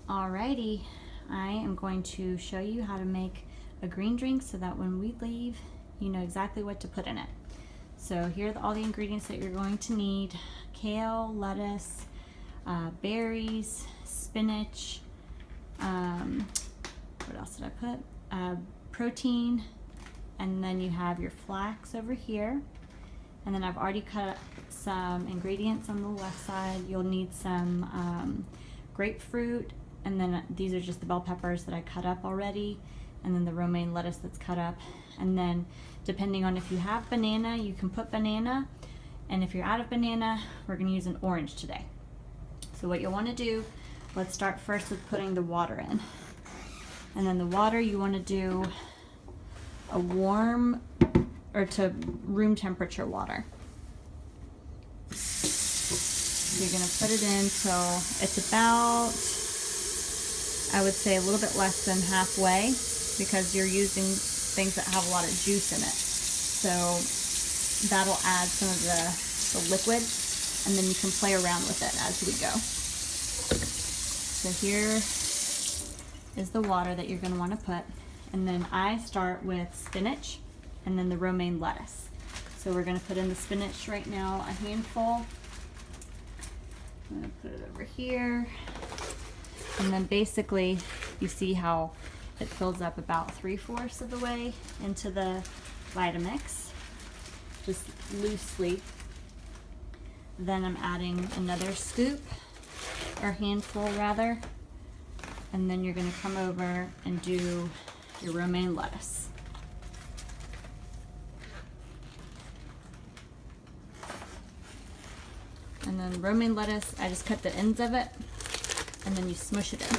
Alrighty, I am going to show you how to make a green drink so that when we leave, you know exactly what to put in it. So here are all the ingredients that you're going to need: kale, lettuce, berries, spinach, what else did I put? Protein, and then you have your flax over here. And then I've already cut some ingredients on the left side. You'll need some grapefruit, and then these are just the bell peppers that I cut up already, and then the romaine lettuce that's cut up. And then depending on if you have banana, you can put banana, and if you're out of banana, we're gonna use an orange today. So what you'll wanna do, let's start first with putting the water in. And then the water, you wanna do a warm or to room temperature water. You're gonna put it in till it's about, I would say, a little bit less than halfway, because you're using things that have a lot of juice in it. So that'll add some of the liquid, and then you can play around with it as we go. So here is the water that you're gonna wanna put. And then I start with spinach and then the romaine lettuce. So we're gonna put in the spinach right now, a handful. I'm gonna put it over here. And then basically, you see how it fills up about 3/4 of the way into the Vitamix, just loosely. Then I'm adding another scoop, or handful rather. And then you're gonna come over and do your romaine lettuce. And then romaine lettuce, I just cut the ends of it, and then you smush it in.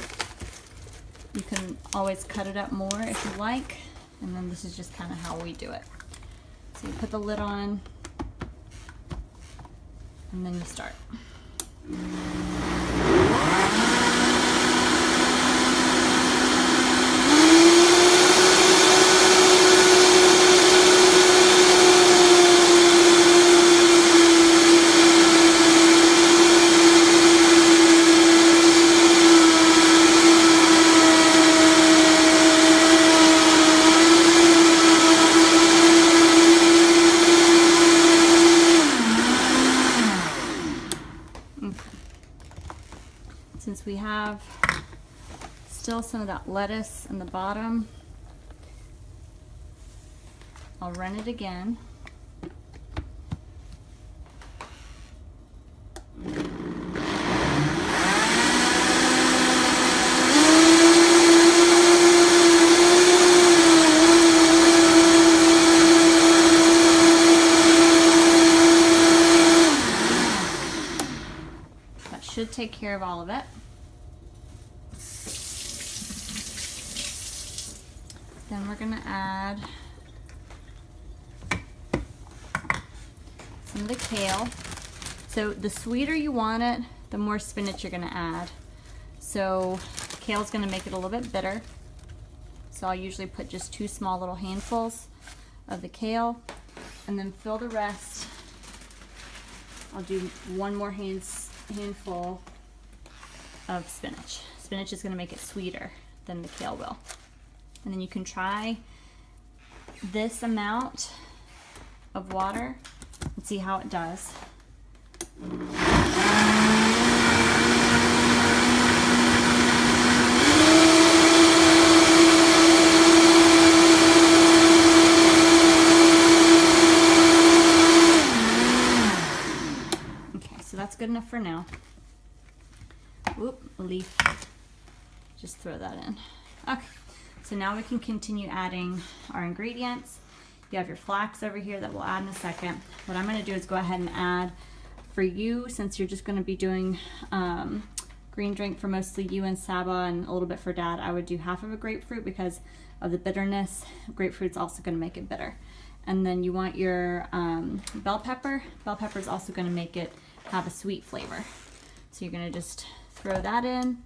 You can always cut it up more if you like, and then this is just kind of how we do it. So you put the lid on, and then you start. Since we have still some of that lettuce in the bottom, I'll run it again. That should take care of all of it. Then we're gonna add some of the kale. So the sweeter you want it, the more spinach you're gonna add. So kale's gonna make it a little bit bitter. So I'll usually put just 2 small little handfuls of the kale, and then fill the rest. I'll do 1 more handful of spinach. Spinach is gonna make it sweeter than the kale will. And then you can try this amount of water and see how it does. Okay, so that's good enough for now. Whoop, a leaf. Just throw that in. Okay. So now we can continue adding our ingredients. You have your flax over here that we'll add in a second. What I'm gonna do is go ahead and add, for you, since you're just gonna be doing green drink for mostly you and Saba and a little bit for Dad, I would do half of a grapefruit because of the bitterness. Grapefruit's also gonna make it bitter. And then you want your bell pepper. Bell pepper is also gonna make it have a sweet flavor. So you're gonna just throw that in,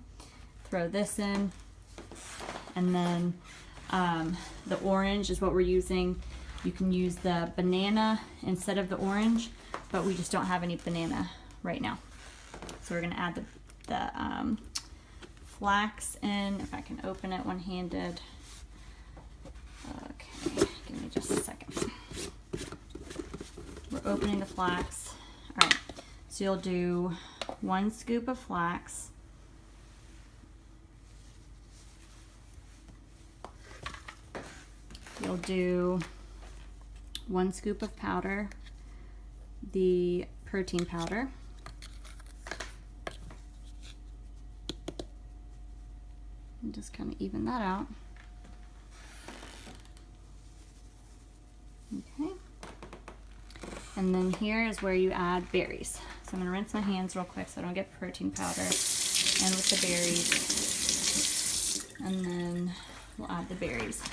throw this in, and then the orange is what we're using. You can use the banana instead of the orange, but we just don't have any banana right now. So we're gonna add the flax in, if I can open it one-handed. Okay, give me just a second. We're opening the flax. All right, so you'll do 1 scoop of flax. You'll do 1 scoop of powder, the protein powder. And just kind of even that out. Okay. And then here is where you add berries. So I'm going to rinse my hands real quick so I don't get protein powder in with the berries. And then we'll add the berries.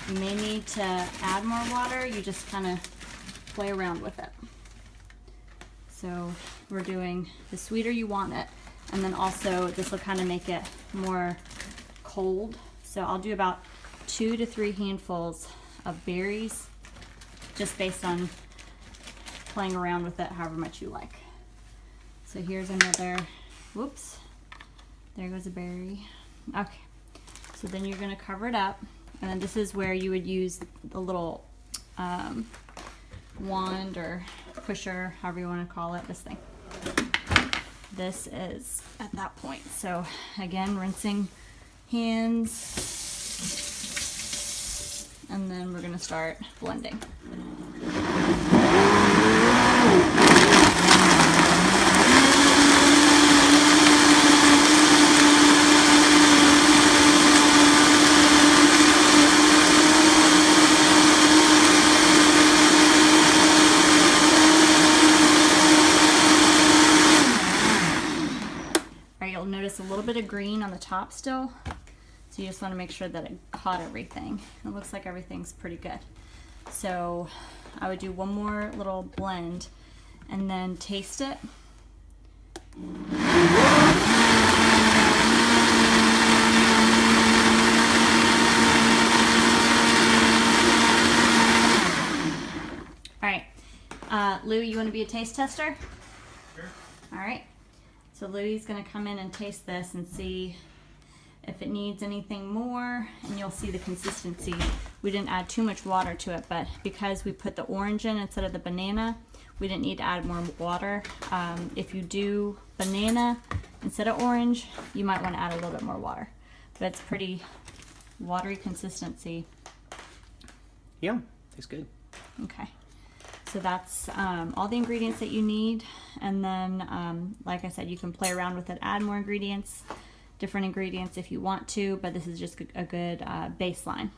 You may need to add more water. You just kind of play around with it. So we're doing the sweeter you want it. And then also this will kind of make it more cold. So I'll do about 2 to 3 handfuls of berries, just based on playing around with it however much you like. So here's another, whoops, there goes a berry. Okay, so then you're gonna cover it up, and then this is where you would use the little wand or pusher, however you want to call it, this thing. This is at that point. So again, rinsing hands, and then we're gonna start blending. You'll notice a little bit of green on the top still. So you just want to make sure that it caught everything. It looks like everything's pretty good. So I would do one more little blend and then taste it. All right, Lou, you want to be a taste tester? Sure. All right. So Louie's gonna come in and taste this and see if it needs anything more, and you'll see the consistency. We didn't add too much water to it, but because we put the orange in instead of the banana, we didn't need to add more water. If you do banana instead of orange, you might want to add a little bit more water. But it's pretty watery consistency. Yeah, tastes good. Okay. So that's all the ingredients that you need, and then like I said, you can play around with it, add more ingredients, different ingredients if you want to, but this is just a good baseline.